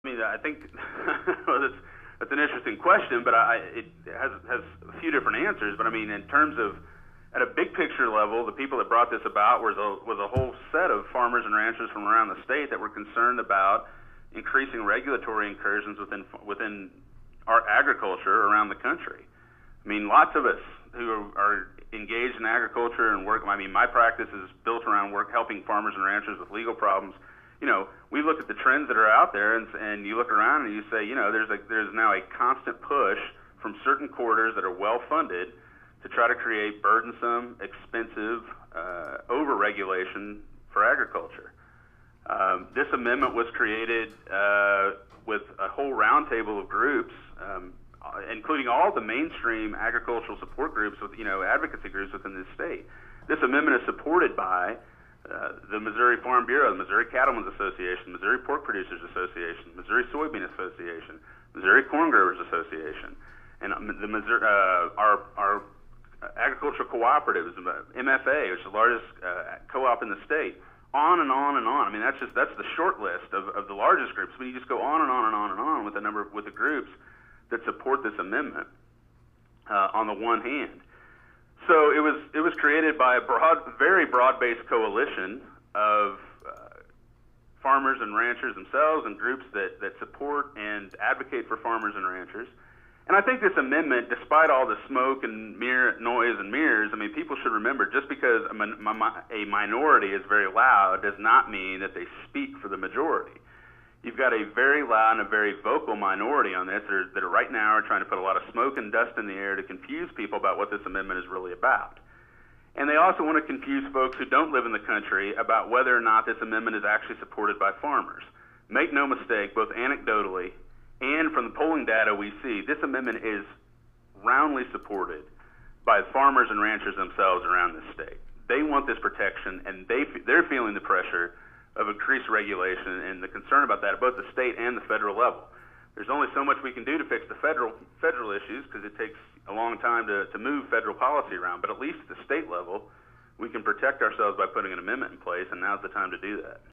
I mean, I think well, that's an interesting question, but it has a few different answers. But I mean, in terms of at a big picture level, the people that brought this about was a whole set of farmers and ranchers from around the state that were concerned about increasing regulatory incursions within our agriculture around the country. I mean, lots of us who are engaged in agriculture and work. I mean, my practice is built around helping farmers and ranchers with legal problems. You know, we look at the trends that are out there, and you look around and you say, you know, there's now a constant push from certain quarters that are well funded to try to create burdensome, expensive over-regulation for agriculture. This amendment was created with a whole roundtable of groups, including all the mainstream agricultural support groups, with advocacy groups within this state. This amendment is supported by the Missouri Farm Bureau, the Missouri Cattlemen's Association, Missouri Pork Producers Association, Missouri Soybean Association, Missouri Corn Growers Association, and the Missouri our agricultural cooperatives, MFA, which is the largest co-op in the state. On and on and on. I mean, that's the short list of the largest groups. But you just go on and on and on and on with the groups that support this amendment on the one hand. So it was created by a very broad-based coalition of farmers and ranchers themselves and groups that support and advocate for farmers and ranchers. And I think this amendment, despite all the smoke and noise and mirrors, I mean, people should remember, just because a minority is very loud does not mean that they speak for the majority. You've got a very loud and a very vocal minority on this that are right now are trying to put a lot of smoke and dust in the air to confuse people about what this amendment is really about. And they also want to confuse folks who don't live in the country about whether or not this amendment is actually supported by farmers. Make no mistake, both anecdotally and from the polling data we see, this amendment is roundly supported by farmers and ranchers themselves around this state. They want this protection, and they're feeling the pressure of increased regulation and the concern about that at both the state and the federal level. There's only so much we can do to fix the federal issues, because it takes a long time to move federal policy around, but at least at the state level, we can protect ourselves by putting an amendment in place, and now's the time to do that.